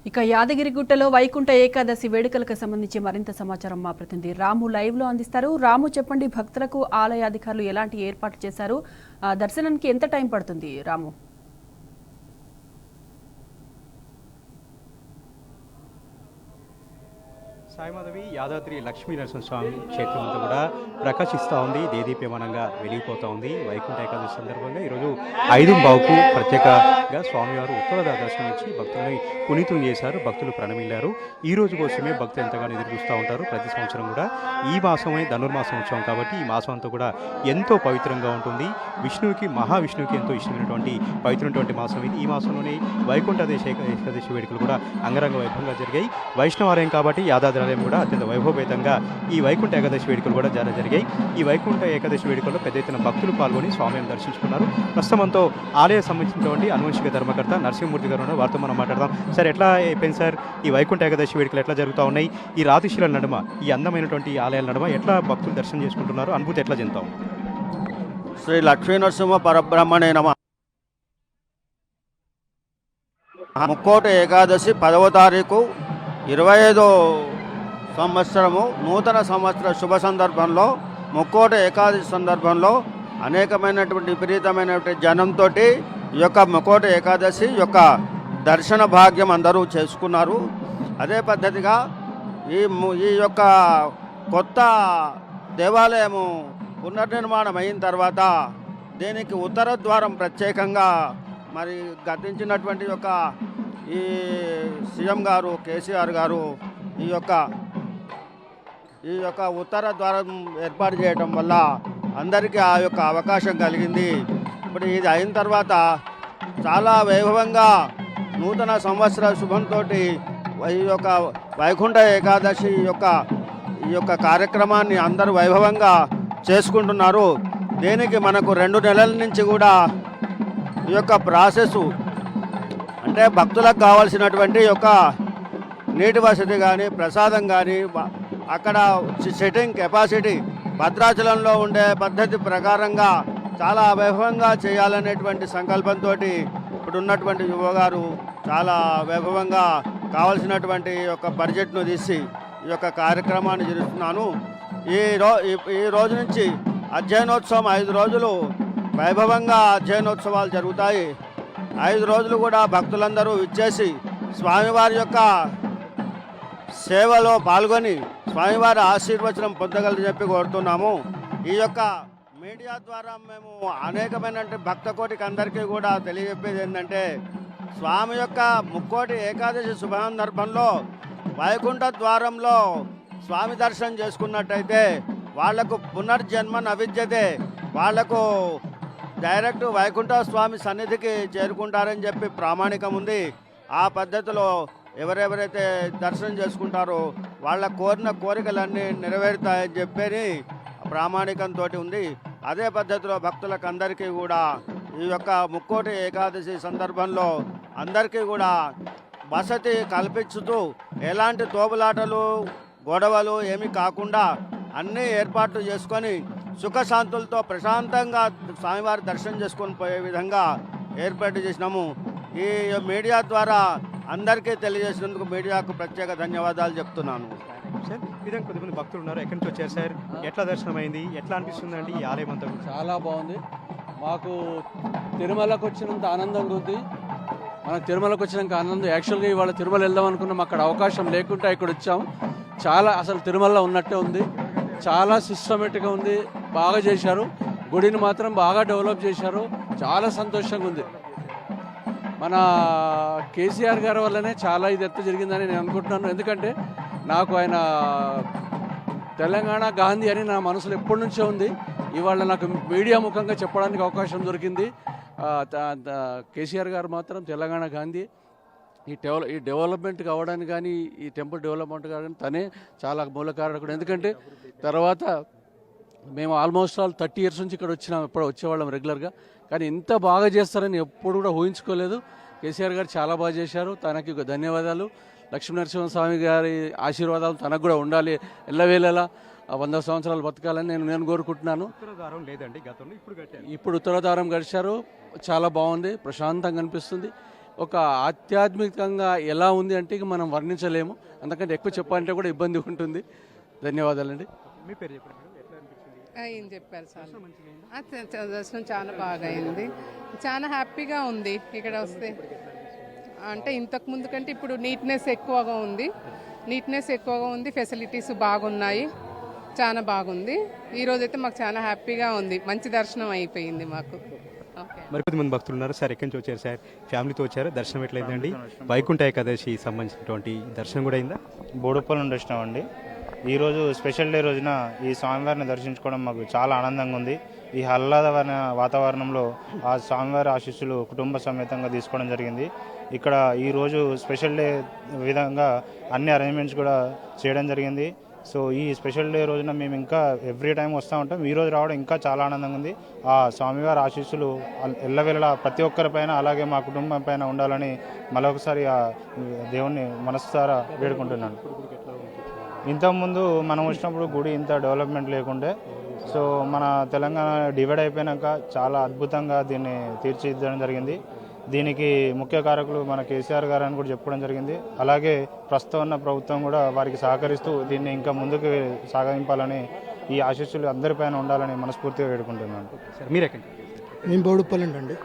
ఇక యాదగిరిగుట్టలో వైకుంఠ ఏకాదశి వేడుకలకు సంబంధించి మరింత సమాచారం మా ప్రతినిధి రాము లైవ్ లో అందిస్తారు. రాము, చెప్పండి, భక్తులకు ఆలయ అధికారులు ఎలాంటి ఏర్పాటు చేశారు? దర్శనానికి ఎంత టైం పడుతుంది రాము? సాయిమాధవి యాదాద్రి లక్ష్మీ నరసింహస్వామి క్షేత్రం అంతా కూడా ప్రకాశిస్తూ ఉంది, దేదీప్యమానంగా వెలిగిపోతూ ఉంది. వైకుంఠ ఏకాదశి సందర్భంగా ఈరోజు 5:15కు ప్రత్యేకంగా స్వామివారు ఉత్తర దర్శనం ఇచ్చి భక్తులని పునీతులు చేశారు. భక్తులు ప్రణమిల్లారు. ఈ రోజు కోసమే భక్తులు ఎంతగానో ఎదురు చూస్తూ ఉంటారు. ప్రతి సంవత్సరం కూడా ఈ మాసమే ధనుర్మాసం ఉత్సవం కాబట్టి ఈ మాసం అంతా కూడా ఎంతో పవిత్రంగా ఉంటుంది. విష్ణువుకి, మహావిష్ణువుకి ఎంతో ఇష్టమైనటువంటి పవిత్రమైనటువంటి మాసం ఇది. ఈ మాసంలోనే వైకుంఠ ఏకాదశి వేడుకలు కూడా అంగరంగ వైభవంగా జరిగాయి. వైష్ణవాలయం కాబట్టి యాదాద్రి కూడా అత్యంత వైభవపేతంగా ఈ వైకుంఠ ఏకాదశి వేడుకలు కూడా జరిగాయి. ఈ వైకుంఠ ఏకాదశి వేడుకల్లో పెద్ద ఎత్తున భక్తులు పాల్గొని స్వామిని దర్శించుకున్నారు. ప్రస్తుతంతో ఆలయ సంబంధించినటువంటి అనువంశిక ధర్మకర్త నరసింహమూర్తి గారు ఉన్నారు. వారితో మనం మాట్లాడదాం. సార్, ఎట్లా అయిపోయింది సార్ ఈ వైకుంఠ ఏకాదశి వేడుకలు ఎట్లా జరుగుతూ ఉన్నాయి? ఈ రాతిశిల నడుమ, ఈ అందమైనటువంటి ఆలయాల నడుమ ఎట్లా భక్తులు దర్శనం చేసుకుంటున్నారు? అనుభూతి ఎట్లా చెందుతాం? శ్రీ లక్ష్మీ నరసింహ పరబ్రహ్మణే నమః. ముక్కోటి ఏకాదశి 10వ తారీఖు 25వ సంవత్సరము నూతన సంవత్సర శుభ సందర్భంలో ముక్కోటి ఏకాదశి సందర్భంలో అనేకమైనటువంటి విపరీతమైనటువంటి జనంతో ఈ యొక్క ముక్కోటి ఏకాదశి యొక్క దర్శన భాగ్యం అందరూ చేసుకున్నారు. అదే పద్ధతిగా ఈ యొక్క కొత్త దేవాలయము పునర్నిర్మాణం అయిన తర్వాత దీనికి ఉత్తర ద్వారం ప్రత్యేకంగా మరి గతించినటువంటి యొక్క ఈ సీఎం గారు కేసీఆర్ గారు ఈ యొక్క ఉత్తర ద్వారం ఏర్పాటు చేయడం వల్ల అందరికీ ఆ యొక్క అవకాశం కలిగింది. ఇప్పుడు ఇది అయిన తర్వాత చాలా వైభవంగా నూతన సంవత్సర శుభంతో ఈ యొక్క వైకుంఠ ఏకాదశి ఈ యొక్క కార్యక్రమాన్ని అందరూ వైభవంగా చేసుకుంటున్నారు. దీనికి మనకు 2 నెలల నుంచి కూడా ఈ యొక్క ప్రాసెస్ అంటే భక్తులకు కావాల్సినటువంటి యొక్క నీటి వసతి కానీ, ప్రసాదం కానీ, అక్కడ సిట్టింగ్ కెపాసిటీ భద్రాచలంలో ఉండే పద్ధతి ప్రకారంగా చాలా వైభవంగా చేయాలనేటువంటి సంకల్పంతో ఇప్పుడు ఉన్నటువంటి యువగారు చాలా వైభవంగా కావాల్సినటువంటి యొక్క బడ్జెట్ను తీసి ఈ యొక్క కార్యక్రమాన్ని జరుపుతున్నాను. ఈ రోజు నుంచి అధ్యయనోత్సవం 5 రోజులు వైభవంగా అధ్యయనోత్సవాలు జరుగుతాయి. 5 రోజులు కూడా భక్తులందరూ ఇచ్చేసి స్వామివారి యొక్క సేవలో పాల్గొని స్వామివారి ఆశీర్వచనం పొందగలని చెప్పి కోరుతున్నాము. ఈ యొక్క మీడియా ద్వారా మేము అనేకమైన భక్త కోటికి అందరికీ కూడా తెలియజెప్పేది ఏంటంటే, స్వామి యొక్క ముక్కోటి ఏకాదశి శుభసందర్భంలో వైకుంఠ ద్వారంలో స్వామి దర్శనం చేసుకున్నట్టయితే వాళ్లకు పునర్జన్మ నవిద్యతే, వాళ్లకు డైరెక్ట్ వైకుంఠ స్వామి సన్నిధికి చేరుకుంటారని చెప్పి ప్రామాణికం ఉంది. ఆ పద్ధతిలో ఎవరెవరైతే దర్శనం చేసుకుంటారో వాళ్ళ కోరిన కోరికలన్నీ నెరవేరుతాయని చెప్పని ప్రామాణికంతో ఉంది. అదే పద్ధతిలో భక్తులకు అందరికీ కూడా ఈ యొక్క ముక్కోటి ఏకాదశి సందర్భంలో అందరికీ కూడా వసతి కల్పించుతూ ఎలాంటి తోపులాటలు గొడవలు ఏమీ కాకుండా అన్నీ ఏర్పాట్లు చేసుకొని సుఖశాంతులతో ప్రశాంతంగా స్వామివారి దర్శనం చేసుకొని పోయే విధంగా ఏర్పాటు చేసినాము. ఈ మీడియా ద్వారా అందరికీ తెలియజేసినందుకు మీడియాకు ప్రత్యేక ధన్యవాదాలు చెప్తున్నాను. సార్, విధంగా కొద్దిమంది భక్తులు ఉన్నారు. ఎక్కడి నుంచి వచ్చారు సార్? ఎట్లా దర్శనం అయింది? ఎట్లా అనిపిస్తుంది అండి ఈ ఆలయం అంతా? చాలా బాగుంది. మాకు తిరుమలకు వచ్చినంత ఆనందంగా ఉంది. మనకు తిరుమలకు వచ్చినాక ఆనందం. యాక్చువల్గా ఇవాళ తిరుమల వెళ్దాం అనుకున్నాం, అక్కడ అవకాశం లేకుండా ఇక్కడ వచ్చాం. చాలా అసలు తిరుమలలో ఉన్నట్టే ఉంది. చాలా సిస్టమేటిక్గా ఉంది. బాగా చేశారు. గుడిని మాత్రం బాగా డెవలప్ చేశారు. చాలా సంతోషంగా ఉంది. మన కేసీఆర్ గారి వల్లనే చాలా ఇది ఎత్తు జరిగిందని నేను అనుకుంటున్నాను. ఎందుకంటే నాకు ఆయన తెలంగాణ గాంధీ అని నా మనసులో ఎప్పటి నుంచో ఉంది. ఇవాళ నాకు మీడియా ముఖంగా చెప్పడానికి అవకాశం దొరికింది. కేసీఆర్ గారు మాత్రం తెలంగాణ గాంధీ. ఈ డెవలప్మెంట్ కావడానికి కానీ, ఈ టెంపుల్ డెవలప్మెంట్ కానీ తనే చాలా మూల కారకుడు. ఎందుకంటే తర్వాత మేము ఆల్మోస్ట్ ఆల్ 30 years నుంచి ఇక్కడ వచ్చినాం. ఎప్పుడు వచ్చేవాళ్ళం రెగ్యులర్గా. కానీ ఇంత బాగా చేస్తారని ఎప్పుడు కూడా ఊహించుకోలేదు. కేసీఆర్ గారు చాలా బాగా చేశారు. తనకి ధన్యవాదాలు. లక్ష్మీనరసింహస్వామి గారి ఆశీర్వాదాలు తనకు కూడా ఉండాలి ఎల్లవేళలా. 100 సంవత్సరాలు బతకాలని నేను కోరుకుంటున్నాను. లేదండి, గతంలో ఇప్పుడు ఉత్తరద్వారం గడిచారు. చాలా బాగుంది, ప్రశాంతంగా అనిపిస్తుంది. ఒక ఆధ్యాత్మికంగా ఎలా ఉంది అంటే ఇక మనం వర్ణించలేము. అందుకంటే ఎక్కువ చెప్పాలంటే కూడా ఇబ్బంది ఉంటుంది. ధన్యవాదాలండి. మీ పేరు చెప్పండి మేడం, ఎట్లా అనిపించింది? ఏం చెప్పారు చాలా దర్శనం చాలా బాగా అయింది. చాలా హ్యాపీగా ఉంది ఇక్కడ వస్తే. అంటే ఇంతకు ముందు కంటే ఇప్పుడు నీట్నెస్ ఎక్కువగా ఉంది, ఫెసిలిటీస్ బాగున్నాయి, చాలా బాగుంది. ఈరోజైతే మాకు చాలా హ్యాపీగా ఉంది, మంచి దర్శనం అయిపోయింది మాకు. ఓకే. మరి మంది భక్తులు ఉన్నారు సార్, ఎక్కడి నుంచి వచ్చారు సార్? ఫ్యామిలీతో వచ్చారు. దర్శనం ఎట్లయిందండి? వైకుంఠ ఏకాదశి సంబంధించినటువంటి దర్శనం కూడా అయిందా? బోడుప్పల్ నుండి వచ్చినామండి. ఈరోజు స్పెషల్ డే రోజున ఈ స్వామివారిని దర్శించుకోవడం మాకు చాలా ఆనందంగా ఉంది. ఈ ఆహ్లాదమైన వాతావరణంలో ఆ స్వామివారి ఆశీస్సులు కుటుంబ సమేతంగా తీసుకోవడం జరిగింది. ఇక్కడ ఈరోజు స్పెషల్ డే విధంగా అన్ని అరేంజ్మెంట్స్ కూడా చేయడం జరిగింది. సో ఈ స్పెషల్ డే రోజున మేము ఇంకా ఎవ్రీ టైం వస్తూ ఉంటాం. ఈరోజు రావడం ఇంకా చాలా ఆనందంగా ఉంది. ఆ స్వామివారి ఆశీస్సులు ఎల్లవేళలా ప్రతి ఒక్కరిపైన, అలాగే మా కుటుంబం పైన ఉండాలని మరొకసారి ఆ దేవుణ్ణి మనస్సారా వేడుకుంటున్నాను. ఇంతకుముందు మనం వచ్చినప్పుడు గుడి ఇంత డెవలప్మెంట్ లేకుండే. సో మన తెలంగాణ డివైడ్ అయిపోయాక చాలా అద్భుతంగా దీన్ని తీర్చిదిద్దడం జరిగింది. దీనికి ముఖ్య కారకులు మన కేసీఆర్ గారు అని కూడా చెప్పుకోవడం జరిగింది. అలాగే ప్రస్తుతం ఉన్న ప్రభుత్వం కూడా వారికి సహకరిస్తూ దీన్ని ఇంకా ముందుకు సాగింపాలని, ఈ ఆశీస్సులు అందరిపైన ఉండాలని మనస్ఫూర్తిగా వేడుకుంటున్నాను. సార్ మీరు ఎక్కడి? మేము బోడుప్పల్ అండి.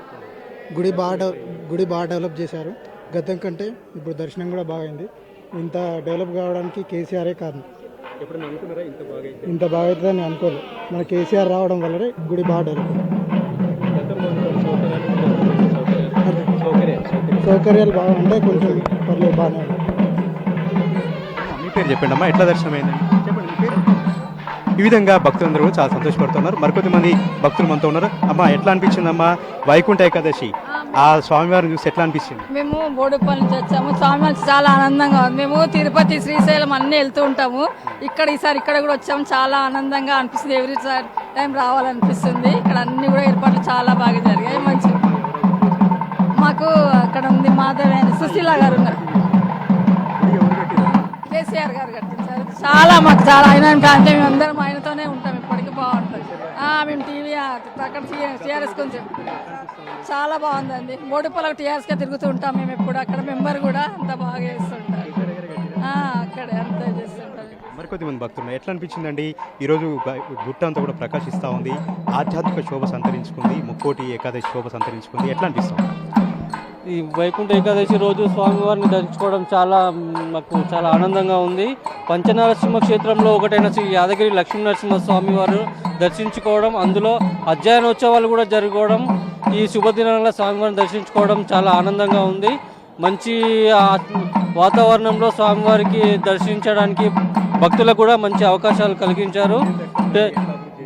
గుడి బాగా డెవలప్ చేశారు. గతం కంటే ఇప్పుడు దర్శనం కూడా బాగైంది. ఇంత డెవలప్ కావడానికి కేసీఆరే కారణం. ఎప్పుడైనా అనుకున్నారా ఇంత బాగా అవుతుందని అనుకోలేదు. మన కేసీఆర్ రావడం వల్లనే గుడి బాగా డెవలప్ అయింది. సౌకర్యాలు బాగుంటే కొంచెం పర్లేదు, బాగానే ఉంది. మీ పేరు చెప్పండి అమ్మా, ఎట్లా దర్శనం అయిందండి? చెప్పండి మీ పేరు. ఈ విధంగా భక్తులందరూ కూడా చాలా సంతోషపడుతున్నారు. మరికొద్దిమంది భక్తులు మనతో ఉన్నారు. అమ్మా ఎట్లా అనిపించిందమ్మా వైకుంఠ ఏకాదశి ఆ స్వామివారిని చూసి ఎట్లా అనిపించింది? మేము బోడుప్పల్ నుంచి వచ్చాము. స్వామివారి చాలా ఆనందంగా ఉంది. మేము తిరుపతి, శ్రీశైలం అన్నీ వెళ్తూ ఉంటాము. ఈసారి ఇక్కడ కూడా వచ్చాము. చాలా ఆనందంగా అనిపిస్తుంది. ఎవ్రీ టైం రావాలనిపిస్తుంది. ఇక్కడ అన్ని కూడా ఏర్పాట్లు చాలా బాగా జరిగాయి. మంచి మాకు అక్కడ ఉంది మాధవేని సుశీల గారు ఉన్నారు. కేసీఆర్ గారు కట్టించారు. మాకు చాలా ఆయన అంటే మేము అందరం ఆయనతోనే ఉంటాం. ఇప్పటికీ బాగుంటుంది. మేము టీవీ అక్కడ టీఆర్ఎస్ కొంచెం చాలా బాగుందండి. బోడుప్పలకు టీఆర్ఎస్గా తిరుగుతూ ఉంటాం మేము ఎప్పుడు. అక్కడ మెంబర్ కూడా అంత బాగా చేస్తుంటారు. అక్కడే అంతా చేస్తుంటాం. మరికొద్దిమంది భక్తులు ఎట్లా అనిపించిందండి? ఈరోజు గుట్ట అంతా కూడా ప్రకాశిస్తూ ఉంది, ఆధ్యాత్మిక శోభ సంతరించుకుంది, ముక్కోటి ఏకాదశి శోభ సంతరించుకుంది. ఎట్లా అనిపిస్తుంది? ఈ వైకుంఠ ఏకాదశి రోజు స్వామివారిని దర్శించుకోవడం మాకు చాలా ఆనందంగా ఉంది. పంచనరసింహ క్షేత్రంలో ఒకటైన శ్రీ యాదగిరి లక్ష్మీనరసింహ స్వామివారు దర్శించుకోవడం, అందులో అధ్యయనోత్సవాలు కూడా జరుపుకోవడం, ఈ శుభదినంలో స్వామివారిని దర్శించుకోవడం చాలా ఆనందంగా ఉంది. మంచి వాతావరణంలో స్వామివారికి దర్శించడానికి భక్తులకు కూడా మంచి అవకాశాలు కలిగించారు.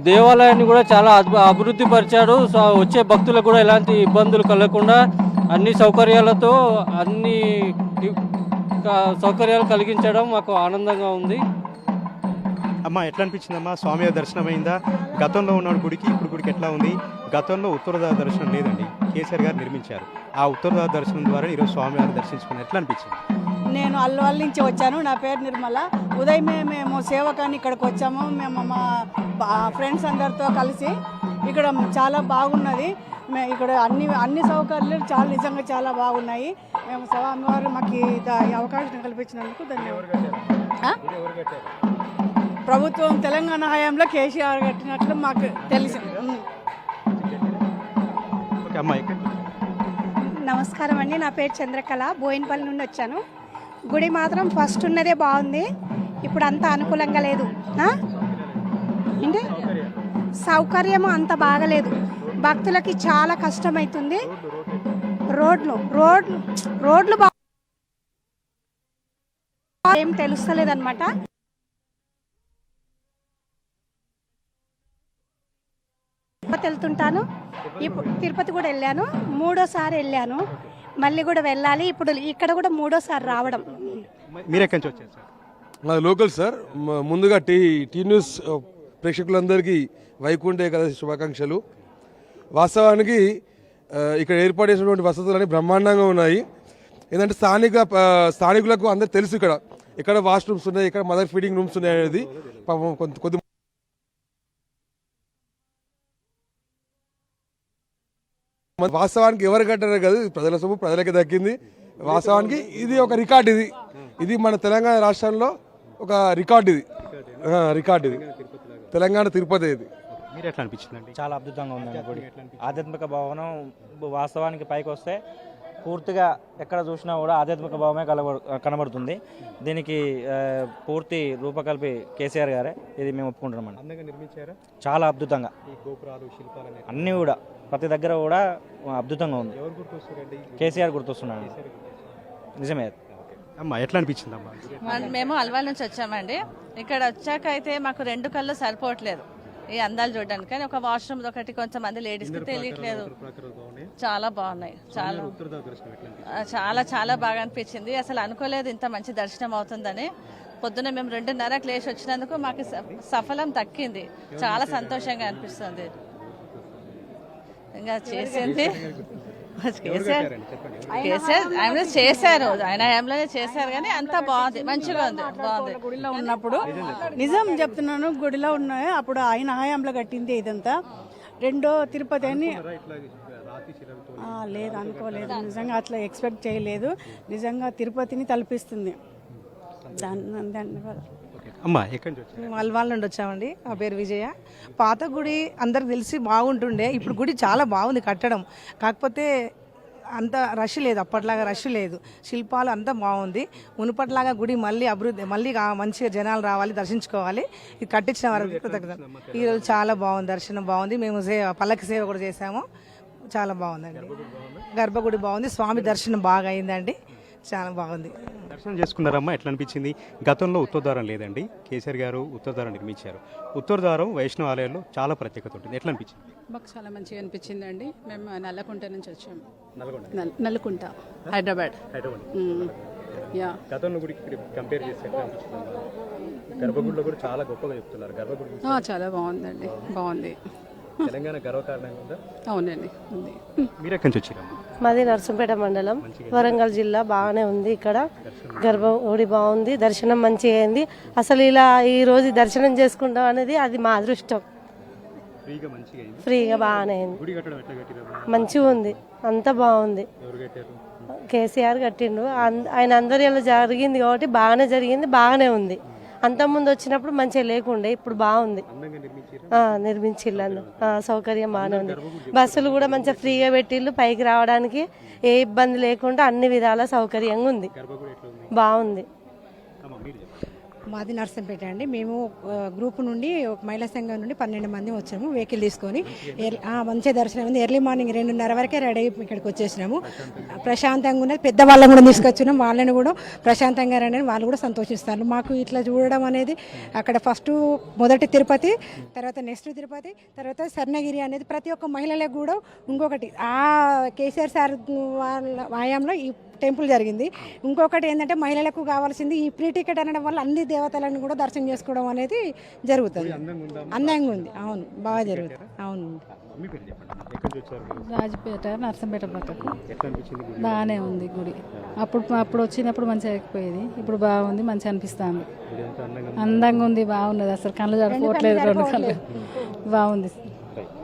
దేవాలయాన్ని కూడా చాలా అభివృద్ధి పరిచారు. వచ్చే భక్తులకు కూడా ఎలాంటి ఇబ్బందులు కలగకుండా అన్ని సౌకర్యాలతో అన్ని సౌకర్యాలు కలిగించడం మాకు ఆనందంగా ఉంది. అమ్మా ఎట్లా అనిపించిందమ్మా? స్వామివారి దర్శనం అయిందా? గతంలో ఉన్న గుడికి ఇప్పుడు గుడికి ఎట్లా ఉంది? గతంలో ఉత్తరదార దర్శనం లేదండి, కేసీఆర్ గారు నిర్మించారు. ఆ ఉత్తరదార దర్శనం ద్వారా ఈరోజు స్వామివారిని దర్శించుకుని ఎట్లా అనిపించింది? నేను అల్లువల్ నుంచి వచ్చాను. నా పేరు నిర్మల. ఉదయమే మేము సేవకాన్ని ఇక్కడికి వచ్చాము. మేము మా ఫ్రెండ్స్ అందరితో కలిసి ఇక్కడ చాలా బాగున్నది. ఇక్కడ అన్ని సౌకర్యాలు నిజంగా చాలా బాగున్నాయి. మేము స్వామివారు మాకు ఈ అవకాశం కల్పించినందుకు ధన్యవాదాలు. ప్రభుత్వం తెలంగాణ హయాంలో కేసీఆర్ కట్టినట్లు మాకు తెలిసి. నమస్కారం అండి, నా పేరు చంద్రకళ. బోయినపల్లి నుండి వచ్చాను. గుడి మాత్రం ఫస్ట్ ఉన్నదే బాగుంది, ఇప్పుడు అంత అనుకూలంగా లేదు. ఏంటి సౌకర్యం అంత బాగలేదు, భక్తులకి చాలా కష్టమవుతుంది. రోడ్లు ఏం తెలుస్తలేదన్నమాట. వెళ్తుంటాను, ఇప్పుడు తిరుపతి కూడా వెళ్ళాను, 3వ సారి వెళ్ళాను, మళ్ళీ కూడా వెళ్ళాలి. ఇప్పుడు ఇక్కడ కూడా 3వ సారి రావడం. నాది లోకల్ సార్. ముందుగా టీ న్యూస్ ప్రేక్షకులందరికీ వైకుంఠ ఏకాదశి శుభాకాంక్షలు. వాస్తవానికి ఇక్కడ ఏర్పాటు చేసినటువంటి వసతులన్నీ బ్రహ్మాండంగా ఉన్నాయి. ఏంటంటే స్థానికులకు అందరూ తెలుసు ఇక్కడ వాష్రూమ్స్ ఉన్నాయి, ఇక్కడ మదర్ ఫీడింగ్ రూమ్స్ ఉన్నాయి అనేది కొద్ది వాస్తవానికి ఎవరు కట్టారో కాదు, ప్రజల సొమ్ము ప్రజలకి దక్కింది. వాస్తవానికి ఇది ఒక రికార్డ్. ఇది మన తెలంగాణ రాష్ట్రంలో ఒక రికార్డ్. ఇది తెలంగాణ తిరుపతి. ఇది మీరు ఎట్లా అనిపించిందండి? చాలా అద్భుతంగా ఉందండి గుడి. ఆధ్యాత్మిక భావన వాస్తవానికి పైకి వస్తే పూర్తిగా ఎక్కడ చూసినా కూడా ఆధ్యాత్మిక భావమే కనబడుతుంది. దీనికి పూర్తి రూపకల్పి కేసీఆర్ గారే. ఇది మేము ఒప్పుకుంటున్నామండి. అందంగా నిర్మించారా? చాలా అద్భుతంగా ఈ గోపురాలు, శిల్పాలు అన్నీ కూడా ప్రతి దగ్గర కూడా అద్భుతంగా ఉంది. ఎవరు గుర్తొస్తారండి? కేసీఆర్ గుర్తొస్తున్నాడు. నిజమే. అమ్మా ఎట్లా అనిపించింది అమ్మా? మేము అల్వాల్ నుంచి వచ్చామండి. ఇక్కడ వచ్చాక అయితే మాకు 2 కళ్ళు సరిపోవట్లేదు ఈ అందాలు చూడడానికి. కానీ ఒక వాష్రూమ్ ఒకటి కొంతమంది లేడీస్కి తెలియట్లేదు. చాలా బాగున్నాయి. చాలా చాలా బాగా అనిపించింది. అసలు అనుకోలేదు ఇంత మంచి దర్శనం అవుతుందని. పొద్దున్న మేము 2:30కి లేచి వచ్చినందుకు మాకు సఫలం దక్కింది. చాలా సంతోషంగా అనిపిస్తుంది. ఇంకా చేసింది ఆయన చేశారు, ఆయన హయాంలోనే చేశారు. కానీ అంతా బాగుంది, మంచిగా ఉంది, బాగుంది. గుడిలో ఉన్నప్పుడు నిజం చెప్తున్నాను, గుడిలో ఉన్నాయి అప్పుడు ఆయన హయాంలో కట్టింది ఇదంతా. రెండో తిరుపతి అని లేదు అనుకోలేదు. నిజంగా అట్లా ఎక్స్పెక్ట్ చేయలేదు. నిజంగా తిరుపతిని తలపిస్తుంది. అమ్మా ఎక్కడి నుంచి వచ్చారు? మేము అల్వాల్ నుండి వచ్చామండి. నా పేరు విజయ. పాత గుడి అందరికి తెలిసి బాగుంటుండే. ఇప్పుడు గుడి చాలా బాగుంది కట్టడం. కాకపోతే అంత రష్ లేదు, అప్పట్లాగా రష్ లేదు. శిల్పాలు అంతా బాగుంది. మునుపట్లాగా గుడి మళ్ళీ అభివృద్ధి, మళ్ళీ మంచిగా జనాలు రావాలి, దర్శించుకోవాలి. ఇది కట్టించిన వారికి కృతజ్ఞత. ఈరోజు చాలా బాగుంది, దర్శనం బాగుంది. మేము పల్లకి సేవ కూడా చేసాము. చాలా బాగుందండి. గర్భగుడి బాగుంది. స్వామి దర్శనం బాగా అయిందండి. చాలా బాగుంది. దర్శనం చేసుకున్నారమ్మా? ఎట్లా అనిపించింది? గతంలో ఉత్తరద్వారం లేదండి, కేసీఆర్ గారు ఉత్తరద్వారం నిర్మించారు. ఉత్తరద్వారం వైష్ణవ ఆలయాల్లో చాలా ప్రత్యేకత ఉంటుంది. ఎట్లా అనిపించింది? మాకు చాలా మంచిగా అనిపించింది అండి. మేము నల్లకుంట నుంచి వచ్చాము. నల్లుకుంట, హైదరాబాద్. యా, గతంలో గుడికి కంపేర్ చేస్తే ఎట్లా అనిపించింది? గర్భగుడిలో కూడా చాలా గొప్పగా చెప్తున్నారు. గర్భగుడి చాలా బాగుందండి, బాగుంది. తెలంగాణ గర్వకారణంగా ఉందా? అవునండి, ఉంది. మీరు ఎక్కడి నుంచి వచ్చారమ్మా? మాది నర్సంపేట మండలం, వరంగల్ జిల్లా. బాగానే ఉంది ఇక్కడ. గర్భగుడి బాగుంది, దర్శనం మంచిగా అయింది. అసలు ఇలా ఈ రోజు దర్శనం చేసుకుంటాం అనేది అది మా అదృష్టం. ఫ్రీగా బాగానే అయింది. మంచిగా ఉంది, అంతా బాగుంది. కేసీఆర్ కట్టిండు. ఆయన అందరిలో జరిగింది కాబట్టి బాగానే జరిగింది, బాగానే ఉంది. అంతకుముందు వచ్చినప్పుడు మంచిగా లేకుండే, ఇప్పుడు బాగుంది. నిర్మించిల్లు సౌకర్యం బాగానే ఉంది. బస్సులు కూడా మంచిగా ఫ్రీగా పెట్టిళ్ళు. పైకి రావడానికి ఏ ఇబ్బంది లేకుండా అన్ని విధాల సౌకర్యంగా ఉంది, బాగుంది. మాది నర్సంపేట అండి. మేము గ్రూప్ నుండి మహిళా సంఘం నుండి 12 మంది వచ్చాము వెహికల్ తీసుకొని. మంచిగా దర్శనం ఉంది. ఎర్లీ మార్నింగ్ 2:30 వరకే రెడీ అయ్యి ఇక్కడికి వచ్చేసినాము. ప్రశాంతంగా ఉన్నది. పెద్దవాళ్ళని కూడా తీసుకొచ్చినాం. వాళ్ళని కూడా ప్రశాంతంగా రండి, వాళ్ళు కూడా సంతోషిస్తారు. మాకు ఇట్లా చూడడం అనేది అక్కడ మొదటి తిరుపతి, తర్వాత నెక్స్ట్ తిరుపతి, తర్వాత స్వర్ణగిరి అనేది ప్రతి ఒక్క మహిళలకు కూడా ఇంకొకటి కేసీఆర్ సార్ వాళ్ళ హయాంలో ఈ టెంపుల్ జరిగింది. ఇంకొకటి ఏంటంటే మహిళలకు కావాల్సింది ఈ ఫ్రీ టికెట్ అనడం వల్ల అన్ని దేవతలను కూడా దర్శనం చేసుకోవడం అనేది జరుగుతుంది. అందంగా ఉంది. అవును, బాగా జరుగుతుంది. అవును. రాజపేట, నర్సంపేట పక్కకు. బాగానే ఉంది గుడి. అప్పుడు వచ్చినప్పుడు మంచిగా అయిపోయేది. ఇప్పుడు బాగుంది, మంచిగా అనిపిస్తుంది. అందంగా ఉంది, బాగున్నది. అసలు కళ్ళు జరుపుకోవట్లేదు, 2 కళ్ళు. బాగుంది.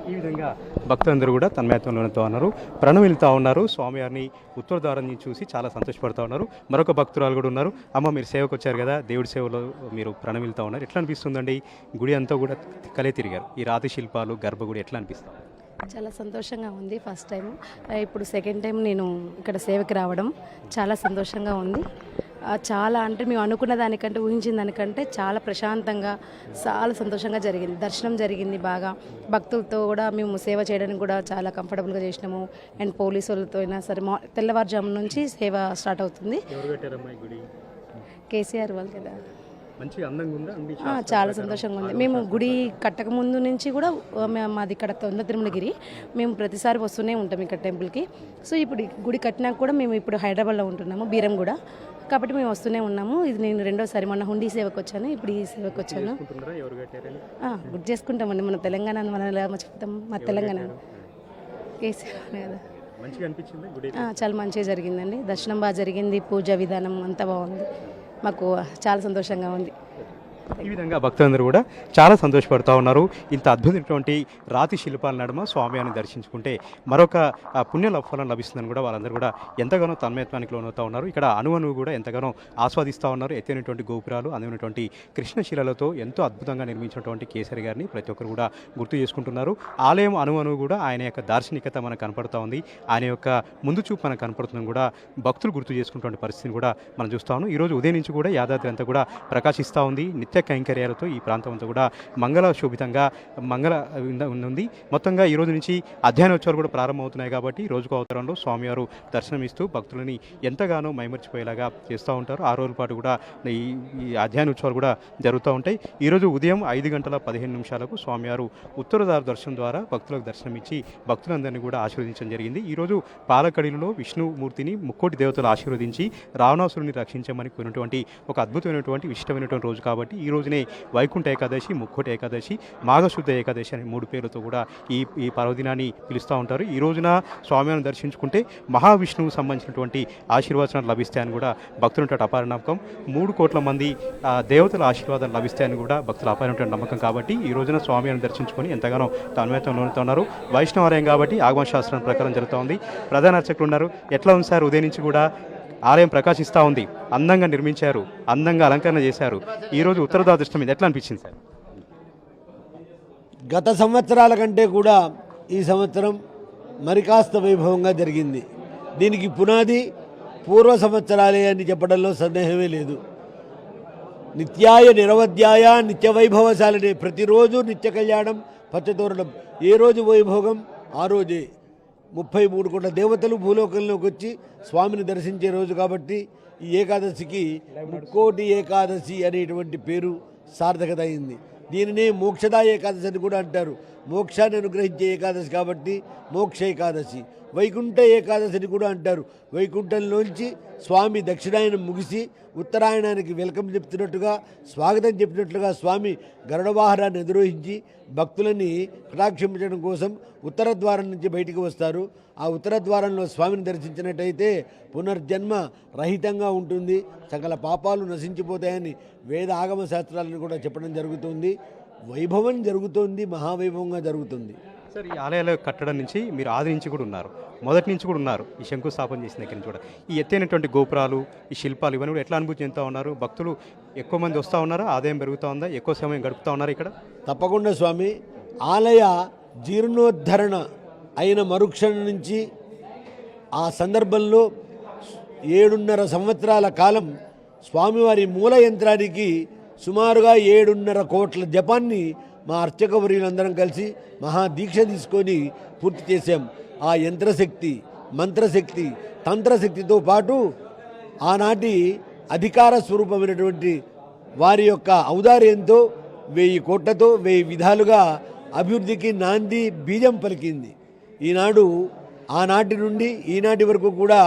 ఈ విధంగా భక్తులందరూ కూడా తన్మయత్వంతో ఉన్నారు, ప్రణమిలుతూ ఉన్నారు. స్వామివారిని ఉత్తరద్వారాన్ని చూసి చాలా సంతోషపడుతూ ఉన్నారు. మరొక భక్తురాలు కూడా ఉన్నారు. అమ్మ, మీరు సేవకు వచ్చారు కదా, దేవుడి సేవలో మీరు ప్రణమిలుతూ ఉన్నారు. ఎట్లా అనిపిస్తుందండి? గుడి అంతా కూడా కలే తిరిగారు. ఈ రాతి శిల్పాలు, గర్భగుడి ఎట్లా అనిపిస్తుంది? చాలా సంతోషంగా ఉంది. ఫస్ట్ టైం, ఇప్పుడు సెకండ్ టైం నేను ఇక్కడ సేవకి రావడం చాలా సంతోషంగా ఉంది. చాలా అంటే మేము అనుకున్న దానికంటే, ఊహించిన దానికంటే చాలా ప్రశాంతంగా, చాలా సంతోషంగా జరిగింది. దర్శనం జరిగింది బాగా. భక్తులతో కూడా మేము సేవ చేయడానికి కూడా చాలా కంఫర్టబుల్గా చేసినాము. అండ్ పోలీసు వాళ్ళతో అయినా సరే తెల్లవారుజాము నుంచి సేవ స్టార్ట్ అవుతుంది. కేసీఆర్ వాళ్ళు కదా. చాలా సంతోషంగా ఉంది. మేము గుడి కట్టక ముందు నుంచి కూడా మాది ఇక్కడ తొంద తిరుమలగిరి. మేము ప్రతిసారి వస్తూనే ఉంటాం ఇక్కడ టెంపుల్కి. సో ఇప్పుడు గుడి కట్టినాక కూడా మేము ఇప్పుడు హైదరాబాద్లో ఉంటున్నాము, బీరంగూడ. కాబట్టి మేము వస్తూనే ఉన్నాము. ఇది నేను 2వసారి. మొన్న హుండీ సేవకు వచ్చాను, ఇప్పుడు ఈ సేవకు వచ్చాను. గుర్తు చేసుకుంటామండి. మన తెలంగాణ మన చెప్తాం, మా తెలంగాణ కదా. చాలా మంచిగా జరిగిందండి. దర్శనం బాగా జరిగింది. పూజ విధానం అంతా బాగుంది. మాకు చాలా సంతోషంగా ఉంది. ఈ విధంగా భక్తులందరూ కూడా చాలా సంతోషపడుతూ ఉన్నారు. ఇంత అద్భుతమైనటువంటి రాతి శిల్పాల నడుమ స్వామివారిని దర్శించుకుంటే మరొక పుణ్య ఫలం లభిస్తుందని కూడా వాళ్ళందరూ కూడా ఎంతగానో తన్మయత్వానికి లోనవుతూ ఉన్నారు. ఇక్కడ అణువణువు కూడా ఎంతగానో ఆస్వాదిస్తూ ఉన్నారు. ఎత్తైనటువంటి గోపురాలు, అందమైనటువంటి కృష్ణశిలలతో ఎంతో అద్భుతంగా నిర్మించినటువంటి కేసరి గారిని ప్రతి ఒక్కరు కూడా గుర్తు చేసుకుంటున్నారు. ఆలయం అణువణువు కూడా ఆయన యొక్క దార్శనికత మనకు కనపడుతూ ఉంది. ఆయన యొక్క ముందు చూపు మనకు కనపడుతుందని కూడా భక్తులు గుర్తు చేసుకున్నటువంటి పరిస్థితిని కూడా మనం చూస్తా ఉన్నాం. ఈరోజు ఉదయం నుంచి కూడా యాదాద్రి అంతా కూడా ప్రకాశిస్తూ ఉంది. నిత్య కైంకర్యాలతో ఈ ప్రాంతం అంతా కూడా మంగళ శోభితంగా ఉంది. మొత్తంగా ఈ రోజు నుంచి అధ్యయనోత్సవాలు కూడా ప్రారంభమవుతున్నాయి కాబట్టి రోజుకు అవతరంలో స్వామివారు దర్శనమిస్తూ భక్తులని ఎంతగానో మైమర్చిపోయేలాగా చేస్తూ ఉంటారు. 6 రోజుల పాటు కూడా ఈ అధ్యయనోత్సవాలు కూడా జరుగుతూ ఉంటాయి. ఈరోజు ఉదయం 5:15 స్వామివారు ఉత్తరదార దర్శనం ద్వారా భక్తులకు దర్శనమిచ్చి భక్తులందరినీ కూడా ఆశీర్వదించడం జరిగింది. ఈరోజు పాలకడిలో విష్ణుమూర్తిని ముక్కోటి దేవతలు ఆశీర్వదించి రావణాసురుని రక్షించమని కోరినటువంటి ఒక అద్భుతమైనటువంటి విశిష్టమైనటువంటి రోజు కాబట్టి ఈ రోజునే వైకుంఠ ఏకాదశి, ముక్కోటి ఏకాదశి, మాఘశుద్ధ ఏకాదశి అనే 3 పేర్లతో కూడా ఈ పర్వదినాన్ని పిలుస్తూ ఉంటారు. ఈ రోజున స్వామివారిని దర్శించుకుంటే మహావిష్ణువుకు సంబంధించినటువంటి ఆశీర్వచనాలు లభిస్తాయని కూడా భక్తుల అపార నమ్మకం. 3 కోట్ల మంది దేవతల ఆశీర్వాదాలు లభిస్తాయని కూడా భక్తుల అపారమైనటువంటి నమ్మకం కాబట్టి ఈ రోజున స్వామివారిని దర్శించుకొని ఎంతగానో తన్మయత్వంలో ఉన్నారు. వైష్ణవాలయం కాబట్టి ఆగమ శాస్త్రం ప్రకారం జరుగుతూ ఉంది. ప్రధాన అర్చకులు ఉన్నారు. ఎట్లా ఉంది సార్? ఉదయం నుంచి కూడా ఆలయం ప్రకాశిస్తూ ఉంది. అందంగా నిర్మించారు, అందంగా అలంకరణ చేశారు. ఈరోజు ఉత్తరదార దర్శనం మీద ఎట్లా అనిపించింది సార్? గత సంవత్సరాల కంటే కూడా ఈ సంవత్సరం మరి కాస్త వైభవంగా జరిగింది. దీనికి పునాది పూర్వ సంవత్సరాలే అని చెప్పడంలో సందేహమే లేదు. నిత్యాయ నిరవధ్యాయ నిత్య వైభవశాలనే, ప్రతిరోజు నిత్య కళ్యాణం, పచ్చతోరణం. ఏ రోజు వైభోగం ఆ రోజే. 33 కోట్ల దేవతలు భూలోకంలోకి వచ్చి స్వామిని దర్శించే రోజు కాబట్టి ఈ ఏకాదశికి ముక్కోటి ఏకాదశి అనేటువంటి పేరు సార్థకత అయింది. దీనినే మోక్షదా ఏకాదశి అని కూడా అంటారు. మోక్షాన్ని అనుగ్రహించే ఏకాదశి కాబట్టి మోక్ష ఏకాదశి. వైకుంఠ ఏకాదశి అని కూడా అంటారు. వైకుంఠంలోంచి స్వామి దక్షిణాయనం ముగిసి ఉత్తరాయణానికి వెల్కమ్ చెప్తున్నట్టుగా, స్వాగతం చెప్పినట్లుగా స్వామి గరుడవాహనాన్ని అధిరోహించి భక్తులని కటాక్షించడం కోసం ఉత్తర ద్వారం నుంచి బయటికి వస్తారు. ఆ ఉత్తర ద్వారంలో స్వామిని దర్శించినట్టయితే పునర్జన్మ రహితంగా ఉంటుంది, సకల పాపాలు నశించిపోతాయని వేద ఆగమ శాస్త్రాలను కూడా చెప్పడం జరుగుతుంది. వైభవం జరుగుతోంది, మహావైభవంగా జరుగుతుంది. సార్, ఈ ఆలయాల కట్టడం నుంచి మీరు ఆది నుంచి కూడా ఉన్నారు, మొదటి నుంచి కూడా ఉన్నారు. ఈ శంకుస్థాపన చేసిన దగ్గర నుంచి కూడా ఈ ఎత్తైనటువంటి గోపురాలు, ఈ శిల్పాలు ఇవన్నీ కూడా ఎట్లా అనుభూతి చెందుతూ ఉన్నారు? భక్తులు ఎక్కువ మంది వస్తూ ఉన్నారా? ఆదాయం పెరుగుతూ ఉందా? ఎక్కువ సమయం గడుపుతూ ఉన్నారు ఇక్కడ? తప్పకుండా స్వామి. ఆలయ జీర్ణోద్ధరణ అయిన మరుక్షణం నుంచి ఆ సందర్భంలో 7.5 సంవత్సరాల కాలం స్వామివారి మూల యంత్రానికి సుమారుగా 7.5 కోట్ల జపాన్ని మా అర్చకవర్యులందరం కలిసి మహాదీక్ష తీసుకొని పూర్తి చేశాం. ఆ యంత్రశక్తి, మంత్రశక్తి, తంత్రశక్తితో పాటు ఆనాటి అధికార స్వరూపమైనటువంటి వారి యొక్క ఔదార్యంతో 1000 కోట్లతో 1000 విధాలుగా అభివృద్ధికి నాంది బీజం పలికింది. ఈనాడు ఆనాటి నుండి ఈనాటి వరకు కూడా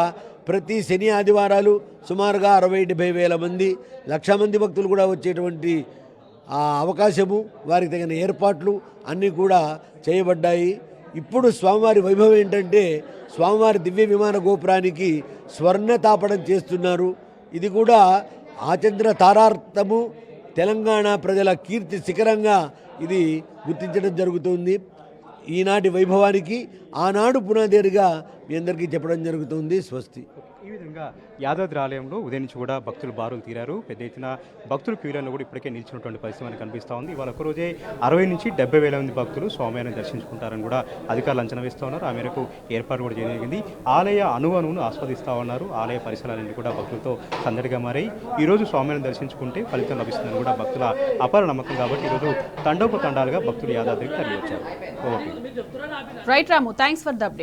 ప్రతి శని ఆదివారాలు సుమారుగా 60-70 వేల మంది, 1,00,000 మంది భక్తులు కూడా వచ్చేటువంటి ఆ అవకాశము, వారికి తగిన ఏర్పాట్లు అన్నీ కూడా చేయబడ్డాయి. ఇప్పుడు స్వామివారి వైభవం ఏంటంటే స్వామివారి దివ్య విమాన గోపురానికి స్వర్ణ తాపడం చేస్తున్నారు. ఇది కూడా ఆచంద్ర తారార్థము, తెలంగాణ ప్రజల కీర్తి శిఖరంగా ఇది గుర్తించడం జరుగుతుంది. ఈనాటి వైభవానికి ఆనాడు పునాదేరుగా మీ అందరికీ చెప్పడం జరుగుతుంది. స్వస్తి. ఈ విధంగా యాదాద్రి ఆలయంలో ఉదయం నుంచి కూడా భక్తులు బారులు తీరారు. పెద్ద ఎత్తున భక్తులు క్యూలైన్లో కూడా ఇప్పటికే నిలిచినటువంటి పరిస్థితి మనకు కనిపిస్తూ ఉంది. ఇవాళ ఒకరోజే 60 నుంచి 70 వేల మంది భక్తులు స్వామివారిని దర్శించుకుంటారని కూడా అధికారులు అంచనా వేస్తూ ఉన్నారు. ఆ మేరకు ఏర్పాటు కూడా జరిగింది. ఆలయ అణువును ఆస్వాదిస్తూ ఉన్నారు. ఆలయ పరిసరాలన్నీ కూడా భక్తులతో సందడిగా మారాయి. ఈరోజు స్వామివారిని దర్శించుకుంటే ఫలితం లభిస్తుందని కూడా భక్తుల అపార నమ్మకం కాబట్టి ఈరోజు తండోపతండాలుగా భక్తులు యాదాద్రికి తరలి వచ్చారు. Right Ramu, thanks for the update.